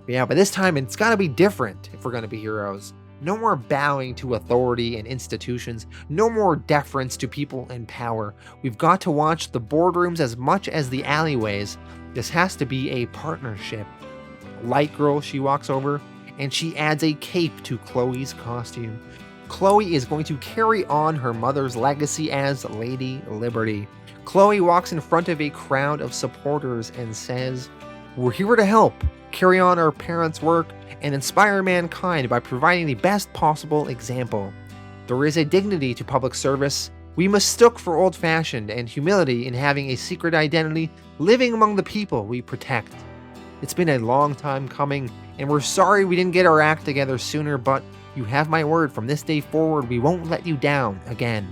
"Yeah, but this time it's gotta be different if we're gonna be heroes. No more bowing to authority and institutions, no more deference to people in power. We've got to watch the boardrooms as much as the alleyways. This has to be a partnership." Light Girl, she walks over, and she adds a cape to Chloe's costume. Chloe is going to carry on her mother's legacy as Lady Liberty. Chloe walks in front of a crowd of supporters and says, "We're here to help, carry on our parents' work, and inspire mankind by providing the best possible example. There is a dignity to public service, We mistook for old-fashioned and humility in having a secret identity living among the people we protect. It's been a long time coming, and we're sorry we didn't get our act together sooner, but you have my word, from this day forward, we won't let you down again.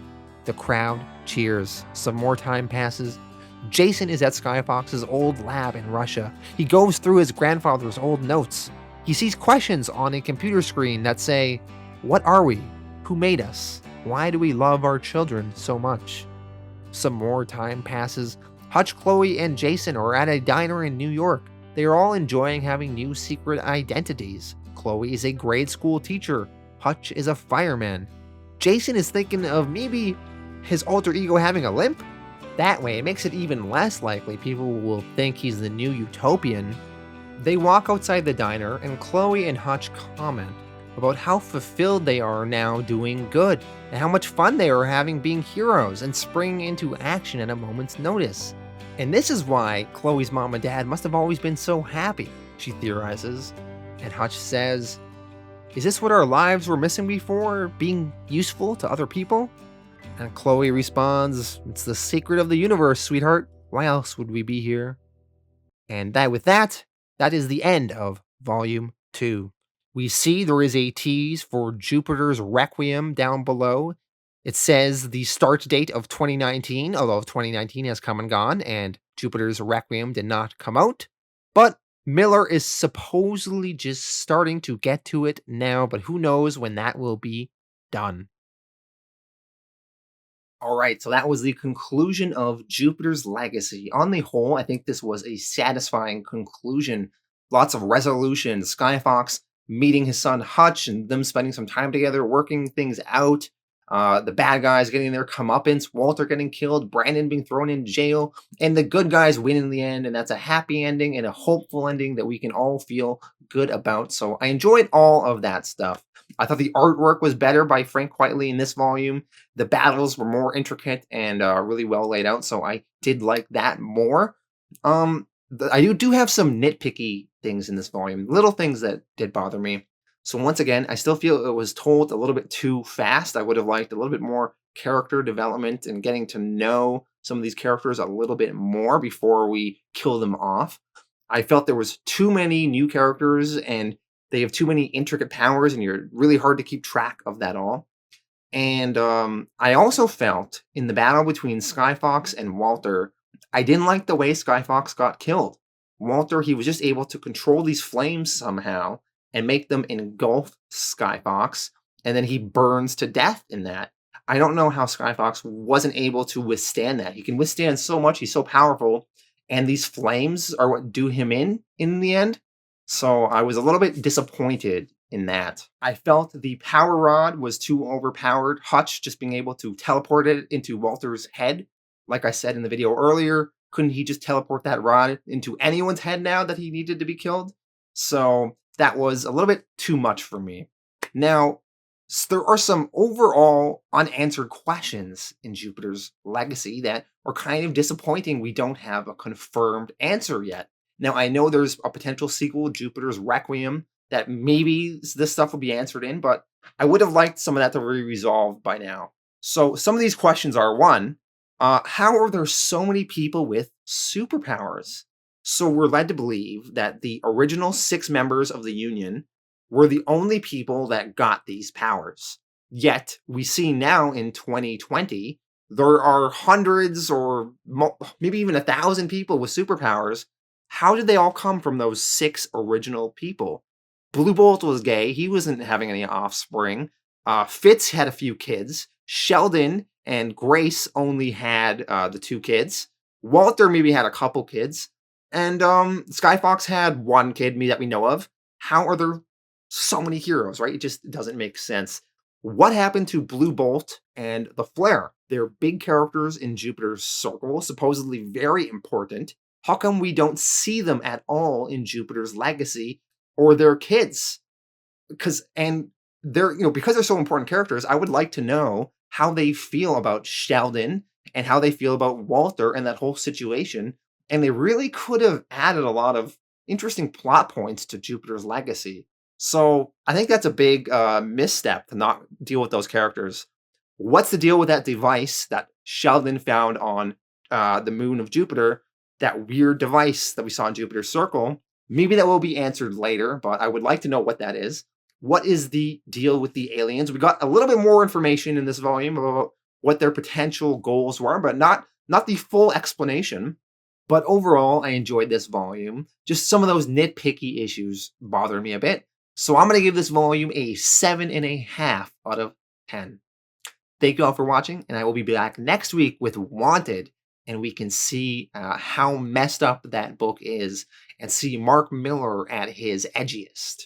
The crowd cheers. Some more time passes. Jason is at Skyfox's old lab in Russia. He goes through his grandfather's old notes. He sees questions on a computer screen that say, "What are we? Who made us? Why do we love our children so much?" Some more time passes. Hutch, Chloe, and Jason are at a diner in New York. They are all enjoying having new secret identities. Chloe is a grade school teacher. Hutch is a fireman. Jason is thinking of maybe his alter ego having a limp. That way, it makes it even less likely people will think he's the new utopian. They walk outside the diner, and Chloe and Hutch comment about how fulfilled they are now doing good, and how much fun they are having being heroes and springing into action at a moment's notice. And this is why Chloe's mom and dad must have always been so happy, she theorizes. And Hutch says, "Is this what our lives were missing before, being useful to other people?" And Chloe responds, "It's the secret of the universe, sweetheart. Why else would we be here?" And with that is the end of Volume 2. We see there is a tease for Jupiter's Requiem down below. It says the start date of 2019, although 2019 has come and gone, and Jupiter's Requiem did not come out. But Millar is supposedly just starting to get to it now, but who knows when that will be done. All right, so that was the conclusion of Jupiter's Legacy. On the whole, I think this was a satisfying conclusion. Lots of resolution. Skyfox meeting his son Hutch and them spending some time together, working things out. The bad guys getting their comeuppance, Walter getting killed, Brandon being thrown in jail, and the good guys win in the end, and that's a happy ending and a hopeful ending that we can all feel good about. So I enjoyed all of that stuff. I thought the artwork was better by Frank Quitely in this volume. The battles were more intricate and really well laid out, so I did like that more. I do have some nitpicky things in this volume, little things that did bother me. So once again, I still feel it was told a little bit too fast. I would have liked a little bit more character development and getting to know some of these characters a little bit more before we kill them off. I felt there was too many new characters and they have too many intricate powers, and you're really hard to keep track of that all. And I also felt in the battle between Skyfox and Walter, I didn't like the way Skyfox got killed. Walter, he was just able to control these flames somehow and make them engulf Skyfox, and then he burns to death in that. I don't know how Skyfox wasn't able to withstand that. He can withstand so much, he's so powerful, and these flames are what do him in the end. So I was a little bit disappointed in that. I felt the power rod was too overpowered. Hutch just being able to teleport it into Walter's head. Like I said in the video earlier, couldn't he just teleport that rod into anyone's head now that he needed to be killed? So that was a little bit too much for me. Now, there are some overall unanswered questions in Jupiter's Legacy that are kind of disappointing. We don't have a confirmed answer yet. Now, I know there's a potential sequel, Jupiter's Requiem, that maybe this stuff will be answered in, but I would have liked some of that to be resolved by now. So some of these questions are, one, how are there so many people with superpowers? So we're led to believe that the original 6 members of the Union were the only people that got these powers. Yet, we see now in 2020, there are hundreds or maybe even 1,000 people with superpowers. How did they all come from those 6 original people? Blue Bolt was gay. He wasn't having any offspring. Fitz had a few kids. Sheldon and Grace only had the 2 kids. Walter maybe had a couple kids. And Skyfox had 1 kid that we know of. How are there so many heroes, right? It just doesn't make sense. What happened to Blue Bolt and the Flare? They're big characters in Jupiter's Circle, supposedly very important. How come we don't see them at all in Jupiter's Legacy or their kids? Because they're so important characters, I would like to know how they feel about Sheldon and how they feel about Walter and that whole situation. And they really could have added a lot of interesting plot points to Jupiter's Legacy. So I think that's a big misstep to not deal with those characters. What's the deal with that device that Sheldon found on the moon of Jupiter? That weird device that we saw in Jupiter's circle. Maybe that will be answered later, but I would like to know what that is. What is the deal with the aliens? We got a little bit more information in this volume about what their potential goals were, but not the full explanation. But overall, I enjoyed this volume. Just some of those nitpicky issues bother me a bit. So I'm going to give this volume a 7.5 out of 10. Thank you all for watching, and I will be back next week with Wanted, and we can see how messed up that book is and see Mark Millar at his edgiest.